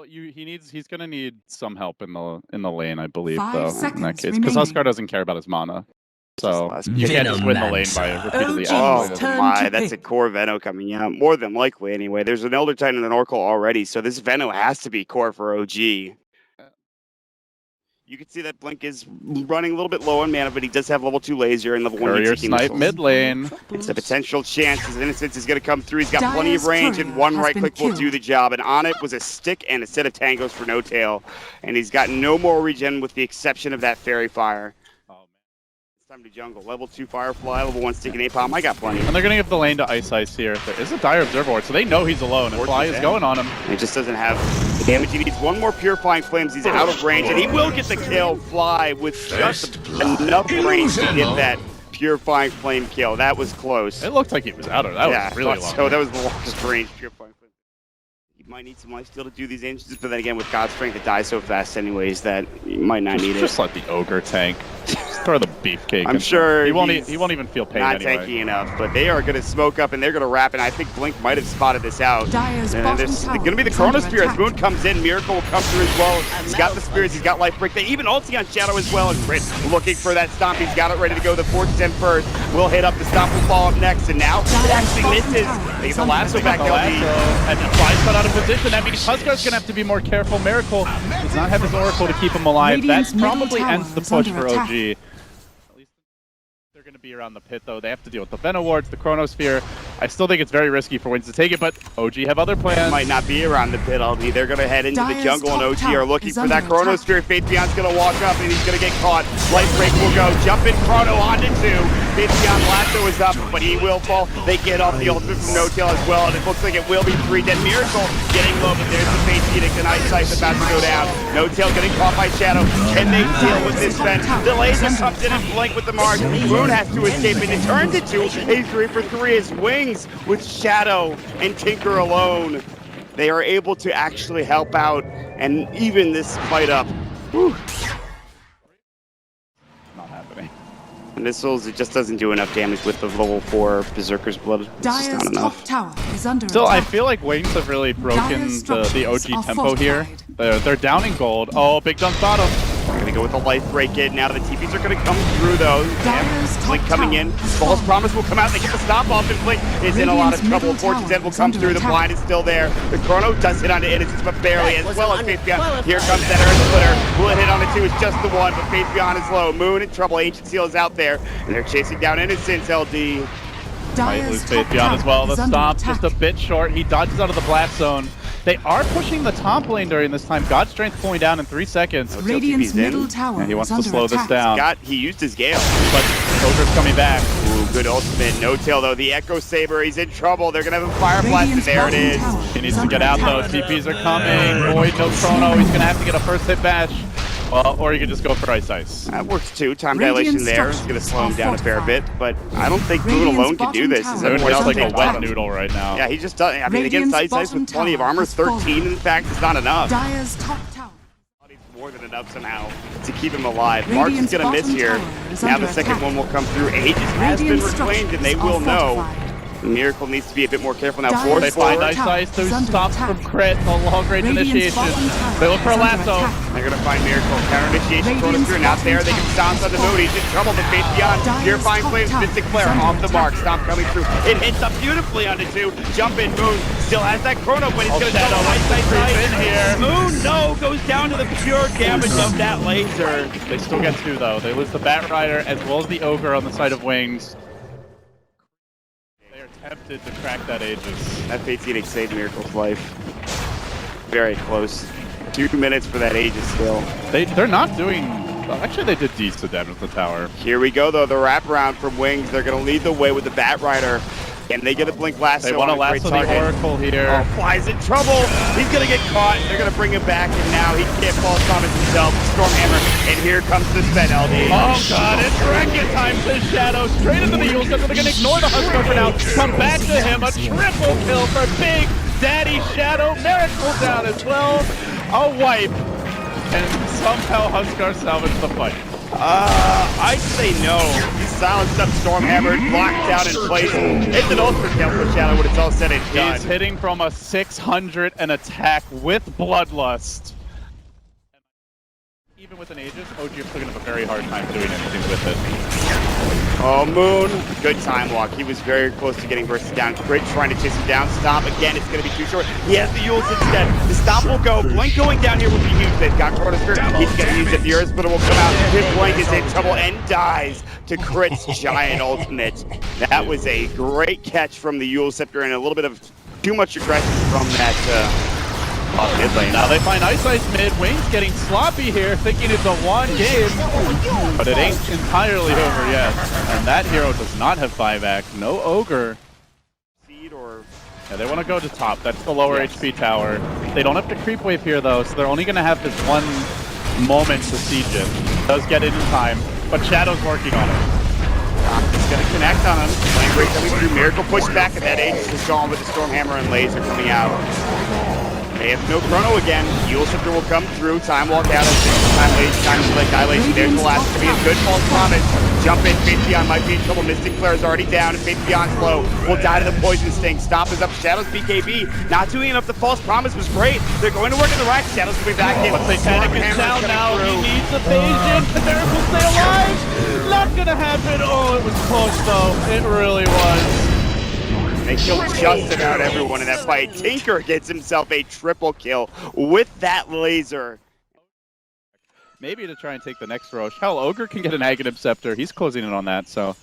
He's gonna need some help in the lane, I believe, 5 though, in that seconds case. Because remaining. Huskar doesn't care about his mana. So you can't just win the lane by repeatedly OG's activating. turn. Oh my, to that's a pick. core Veno coming out. More than likely, anyway. There's an Elder Titan and an Oracle already, so this Veno has to be core for OG. You can see that Blink is running a little bit low on mana, but he does have level 2 laser and level 1 Courier heat-seeking snipe missiles. mid lane. It's a potential chance. His Innocence is going to come through. He's got plenty of Dire's range, courier and one has right been click will killed. do the job. And on it was a stick and a set of tangos for no tail. And he's got no more regen with the exception of that Fairy Fire. It's time to jungle. Level 2 Firefly, level 1 stick and Napalm. I got plenty. And they're gonna give the lane to Ice here. There is a dire observer ward, so they know he's alone, and Fly is going on him. He just doesn't have the damage he needs. One more Purifying Flames. He's out of range, and he will get the kill. Fly with just enough range to get that Purifying Flame kill. That was close. It looked like he was out of it. That was really long. So that was the longest range Purifying Flame. You might need some lifesteal to do these engines, but then again, with God's Strength, it dies so fast anyways that you might not need it. Just let the Ogre tank. Just throw the beefcake. I'm sure he won't even feel pain not anyway. tanky enough, but they are going to smoke up and they're going to wrap, and I think Blink might have spotted this out. Dire's And bottom there's tower going to be the is Chrono under Spear as attack. Moon comes in. Miracle will come through as well. He's got the Spears, he's got Life Break. They even ulti on Shadow as well, and Crit looking for that Stomp. He's got it ready to go. The Force 10 first. Will hit up. The Stomp will fall up next, and now it actually misses. They get the lasso back. And Fly's cut out of position. That means Huskar's going to have to be more careful. Miracle does not have his Oracle to keep him alive. Radiant's That probably middle ends the tower is push under for attack. OG. They're going to be around the pit, though. They have to deal with the Venom wards, the Chronosphere. I still think it's very risky for Wings to take it, but OG have other plans. Might not be around the pit, LD. They're going to head into the Dire's jungle, and top OG tower are looking is for that under Chrono attack. Spear. Faith Beyond's going to walk up, and he's going to get caught. Life Break will go. Jump in Chrono onto 2. Faith Beyond lasso is up, but he will fall. They get off the ultimate from No Tail as well, and it looks like it will be 3 dead. Miracle getting low, but there's the Faith Edict, and Ice Ice about to go down. No Tail getting caught by Shadow. Can they deal with this then? The laser comes in and Blink with the mark. Moon has to escape, and it turns into a 3 for 3 as Wings with Shadow and Tinker alone. They are able to actually help out and even this fight up. Whew. Not happening. Missiles, it just doesn't do enough damage with the level 4 Berserker's Blood. It's just Dire's not top enough. tower is under Still, I attack. feel like Wings have really broken Dire's the OG structures are tempo here. They're down in gold. Oh, big jump bottom. We're going to go with the Life Break in. Now the TPs are going to come through, though. Dire's top Blink coming tower in. has False fallen. Promise will come out. They get the stop off, and Blink is in a lot of Radiant's trouble. middle Fortune 10 will tower come is through. under The attack. blind is still there. The Chrono does hit onto Innocence, but barely, as well as Faith Beyond. Here comes that Earth Splitter. Will it hit onto 2? It's just the 1, but Faith Beyond is low. Moon in trouble. Ancient Seal is out there, and they're chasing down Innocence, LD. Might lose Dire's Faith top Beyond as well. tower The is under Stomp attack. just a bit short. He dodges out of the blast zone. They are pushing the top lane during this time. God's Strength pulling down in 3 seconds. Radiant's TP's in. middle tower And he wants is to under slow this attack. down. He used his Gale. But Ogre's coming back. Ooh, good ultimate. No Tail, though. The Echo Saber, he's in trouble. They're going to have a Fire Blast, and Radiant's there it bottom is. tower He needs is to get under out, though. attack. TPs are coming. Void, no Chrono. He's going to have to get a first hit bash. Well, or you could just go for Ice Ice. That works too. Time Radiant dilation there. It's going to slow him down a fair bit, but I don't think Moon Radiant's alone can do bottom this. tower Is Moon everyone is else like a take wet bottom? noodle right now. Yeah, he just does. I mean, against Radiant's Ice Ice with bottom plenty of tower armor, has fallen. 13 in fact is not enough. Dire's top tower. It's more than enough somehow to keep him alive. Mark's Radiant's going to miss bottom here. tower is Now under the second attack. one will come through. Aegis has been Radiant reclaimed, and they structures will are know. fortified. Miracle needs to be a bit more careful now. Dire's Force They bottom find forward. Ice tower Ice through is under stops attack. from crit, the long range Radiant's initiation. bottom tower They look for a is under lasso. attack. They're going to find Miracle. Counter initiation. Chrono Radiant's Spear not there. They can bottom stomp on the tower moon. He's in trouble. The Faith Beyond. Dire's Purifying top Flames. tower Mystic Flare is under off the mark. attack. Stomp coming through. It hits up beautifully onto 2. Jump in. Moon still has that Chrono, but he's going to Shadow Ice Ice creep in here. Moon, no, goes down to the pure damage of that laser. They still get 2, though. They lose the Bat Rider as well as the Ogre on the side of Wings. They are tempted to crack that Aegis. That Fate's Edict saved Miracle's life. Very close. 2 minutes for that Aegis still. They're not doing... Actually, they did decent damage to the tower. Here we go, though. The wraparound from Wings. They're going to lead the way with the Bat Rider. And they get a Blink lasso. They want to on a great lasso the target. Oracle here. Oh, Fly's in trouble. He's going to get caught. They're going to bring him back, and now he can't fall Thomas himself. Stormhammer, and here comes the Sven LD. Oh god, it's Racket time to Shadow. Straight into the Eagle Scepter. They're going to ignore the Husker for now. Come back to him. A triple kill for Big Daddy Shadow. Miracle down as well. A wipe. And somehow Huskar salvaged the fight. I'd say no. He's silenced up, storm hammered, blocked down in place. It's an ultimate kill for Shadow when it's all said and done. He's hitting from a 600 and attack with Bloodlust. Even with an Aegis, OG is still going to have a very hard time doing anything with it. Oh, Moon, good time walk. He was very close to getting bursted down. Crit trying to chase him down. Stomp, again, it's going to be too short. He has the Yules instead. The Stomp will go. Blink going down here will be huge. They've got Chrono Spirit. He's going to use it. The Earth Splitter will come out. His Blink is in trouble and dies to Crit's giant ultimate. That was a great catch from the Yule Scepter and a little bit of too much aggression from that mid lane. Now they find Ice mid. Wayne's getting sloppy here, thinking it's a one game, but it ain't entirely over yet. And that hero does not have buyback. No Ogre. Yeah, they want to go to top. That's the lower HP tower. They don't have to creep wave here though, so they're only going to have this one moment to siege it. Does get it in time, but Shadow's working on it. He's going to connect on him. Playing great coming through. Miracle push back, and that Aegis is gone with the Storm Hammer and Laser coming out. They have no Chrono again. Yule Scepter will come through. Time walk out. Time to like dilation. There's the last to be a good false promise. Jump in. Faithion might be in trouble. Mystic Flare is already down, and Faithion's low. Will die to the Poison Sting. Stop is up. Shadows BKB. Not doing enough. The false promise was great. They're going to work in the rack. Shadows will be back in. But Satanic is down now. He needs evasion. Can Miracle stay alive? Not gonna happen. Oh, it was close though. It really was. They killed just about everyone in that fight. Tinker gets himself a triple kill with that laser. Maybe to try and take the next Roche. Hell, Ogre can get an Aghanim Scepter. He's closing in on that, so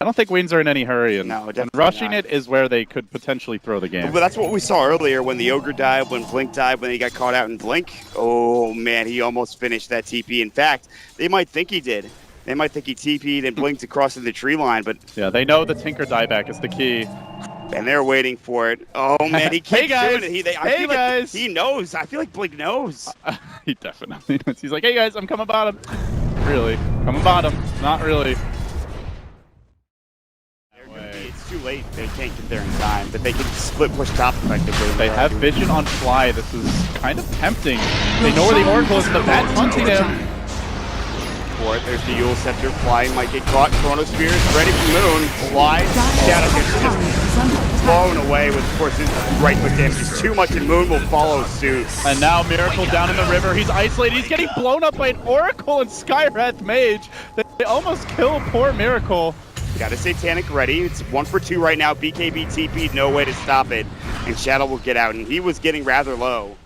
I don't think Waynes are in any hurry. And, rushing it is where they could potentially throw the game. But that's what we saw earlier when the Ogre died, when Blink died, when he got caught out in Blink. Oh man, he almost finished that TP. In fact, they might think he did. They might think he TP'd and blinked across in the tree line, but... Yeah, they know the Tinker dieback is the key. And they're waiting for it. Oh man, he keeps doing it. I feel guys. Like he knows. I feel like Blink knows. He definitely knows. He's like, hey guys, I'm coming bottom. Really? Coming bottom. Not really. It's too late. They can't get there in time, but they can split push top effectively. They have vision on Fly. This is kind of tempting. They know where the Oracle is, but that's hunting him. There's the Yule Scepter. Fly might get caught. Chrono Spear is ready for Moon. Fly. Shadow gets just blown away with, of course, his right foot damage is too much, and Moon will follow suit. And now Miracle down in the river. He's isolated. He's getting blown up by an Oracle and Skywrath Mage. They almost kill poor Miracle. Got a Satanic ready. It's 1 for 2 right now. BKB TP'd, no way to stop it. And Shadow will get out, and he was getting rather low.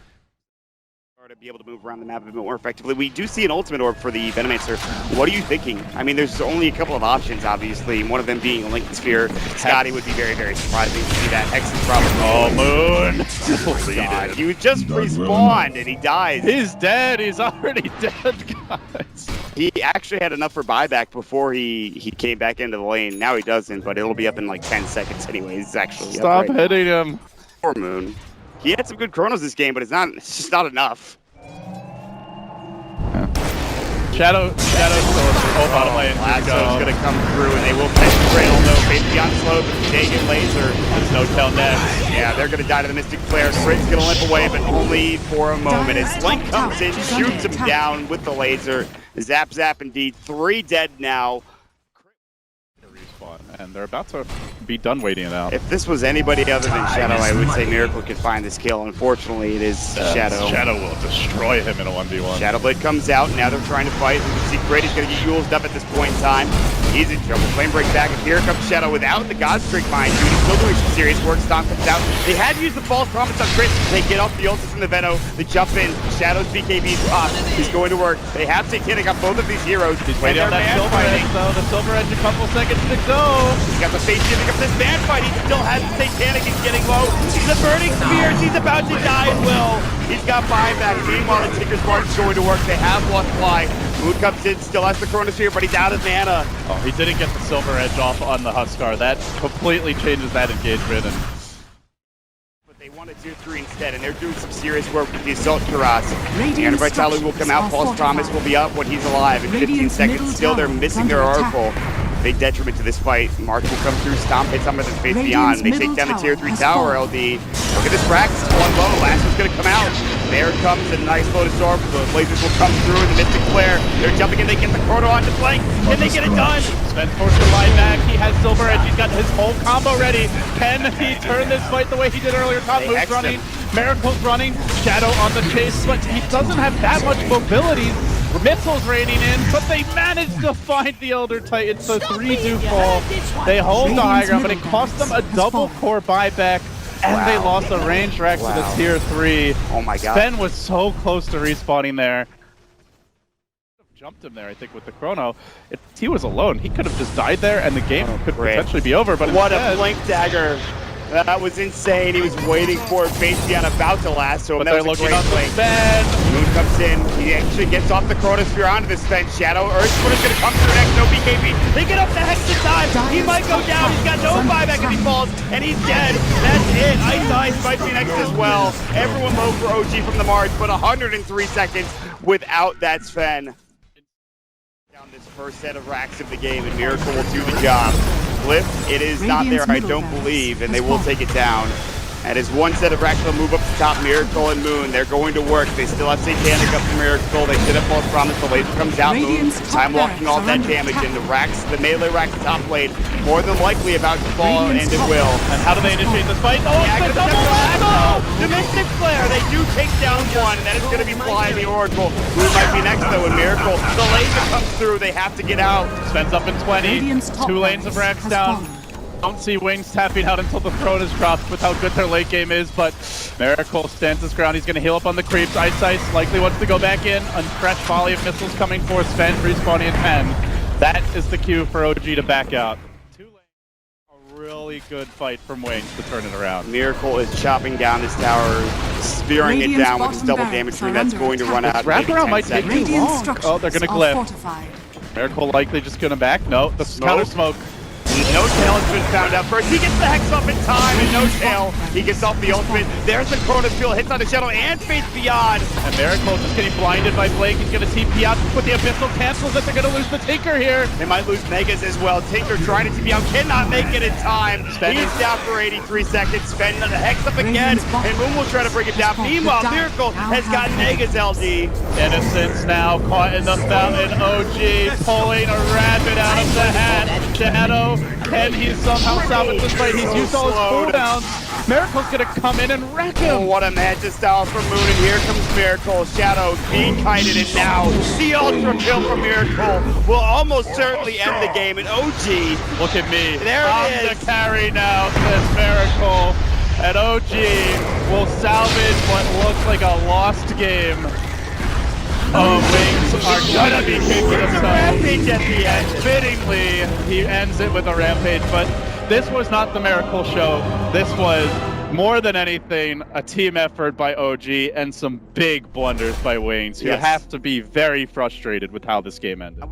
To be able to move around the map a bit more effectively. We do see an ultimate orb for the Venomancer. What are you thinking? I mean, there's only a couple of options, obviously, one of them being a Lincoln Sphere. Scotty would be very, very surprising to see that. Hex is probably... Oh, Moon! Oh, God. He was just respawned, and he dies. He's dead. He's already dead, guys. He actually had enough for buyback before he came back into the lane. Now he doesn't, but it'll be up in like 10 seconds anyways, actually. Stop hitting him. Poor Moon. He had some good chronos this game, but it's just not enough. Shadow's still bottom lane. Lasso's gonna come through, and they will catch the cradle though. Faithion slow, but Dagon Laser. There's no tell next. Yeah, they're gonna die to the Mystic Flare. Crit's gonna limp away, but only for a moment. As Link comes in, shoots him down with the laser. Zap, zap, indeed. 3 dead now. And they're about to be done waiting it out. If this was anybody other than Shadow, I would say Miracle could find this kill. Unfortunately, it is Shadow. Shadow will destroy him in a 1v1. Shadowblade comes out, now they're trying to fight. You can see Crit is going to get Yuled up at this point in time. He's in trouble. Flame breaks back, and here comes Shadow without the Godstreak mind. Dude, he's still doing some serious work. Stomp comes out. They had to use the false promise on Crit. They get off the ulti from the Veno. They jump in. Shadow's BKB is off. He's going to work. They have Satanic on both of these heroes. He's waiting on that Silver Edge, though. The Silver Edge, a couple seconds to go. He's got the face giving up this man fight. He still has the Satanic. He's getting low. He's the Burning Spears. He's about to die as well. He's got buyback. Meanwhile, the Tinker's March is going to work. They have lost Fly. Moon comes in, still has the Chronosphere, but he's out of mana. Oh, he didn't get the Silver Edge off on the Huskar. That completely changes that engagement. But they want to do 3 instead, and they're doing some serious work with the Assault Cuirass. The Anti-Vitality will come out. False Promise will be up when he's alive. In 15 seconds, still they're missing their Oracle. Big detriment to this fight. March will come through, Stomp hits some of his face beyond. They take down the tier 3 tower, LD. Look at this frax, it's 1 low. Last one's going to come out. There comes a nice load of storm. The lasers will come through in the Mystic Flare. They're jumping in, they get the Chrono onto flank. Can they get it done? Sven's forced to lie back. He has Silver Edge. He's got his whole combo ready. Can he turn this fight the way he did earlier? Top They moves hexed running. him. Miracle's running. Shadow on the chase, but he doesn't have that much mobility. Missiles raining in, but they managed to find the Elder Titan, so 3 do fall. They hold the high ground, but it cost them a double core buyback, and they lost a ranged Rex to the tier 3. Oh my god. Sven was so close to respawning there. Jumped him there, I think, with the Chrono. If he was alone, he could have just died there, and the game could potentially be over, but what instead, a blink dagger. That was insane. He was waiting for it, Ti16 about to last, so but that they're was a looking great on the blink. Sven. Moon comes in, he actually gets off the Chronosphere onto the Sven. Shadow, Earthsplit is going to come through next, no BKB. They get up the Hex in time, he might go down, he's got no buyback if he falls, and he's dead. That's it, Ice might be next as well. Everyone low for OG from the March, but 103 seconds without that Sven. Down this first set of racks of the game, and Miracle will do the job. Lift, it is not there, I don't believe, and they will take it down. And as one set of racks will move up to top, Miracle and Moon, they're going to work. They still have Satanic up to Miracle. They should have false promise. The laser comes out, Moon, time locking all that damage, and the racks, the melee racks top lane, more than likely about to fall, and it will. And how do they initiate this fight? Oh, it's the double lasso! The Mystic Flare, they do take down one, and that is going to be flying the Oracle. Moon might be next though, and Miracle, the laser comes through, they have to get out. Sven's up in 20, 2 lanes of racks down. Don't see Wings tapping out until the throne is dropped with how good their late game is, but Miracle stands his ground. He's going to heal up on the creeps. Ice likely wants to go back in. A fresh volley of missiles coming for Sven, respawning in 10. That is the cue for OG to back out. 2 lanes, a really good fight from Wings to turn it around. Miracle is chopping down his tower, spearing it down with his double damage tree. That's going to run out. Wraparound might take too long. Oh, they're going to glyph. Miracle likely just going to back. No, the counter smoke. No Tail has been found out first. He gets the Hex up in time, and No Tail, he gets off the ultimate. There's the Chronosphere, hits on the Shadow and Faith Beyond. And Miracle just getting blinded by Blake. He's going to TP out, but the Abyssal cancels it. They're going to lose the Tinker here. They might lose Megas as well. Tinker trying to TP out, cannot make it in time. He's down for 83 seconds. Sven the Hex up again, and Moon will try to bring it down. Meanwhile, Miracle has got Megas LD. Innocence now caught in the fountain. OG pulling a rabbit out of the hat. Shadow, can he somehow salvage this fight? He's used all his cooldowns. Miracle's gonna come in and wreck him. Oh, what a magic style from Moon, and here comes Miracle. Shadow being kited, and now the ultra kill from Miracle will almost certainly end the game. And OG, look at me. There it is. I'm the carry now, says Miracle. And OG will salvage what looks like a lost game. Oh, Wings are gonna be kicking themselves. Rampage at the end. Fittingly, he ends it with a rampage, but this was not the Miracle show. This was, more than anything, a team effort by OG and some big blunders by Wings, who have to be very frustrated with how this game ended.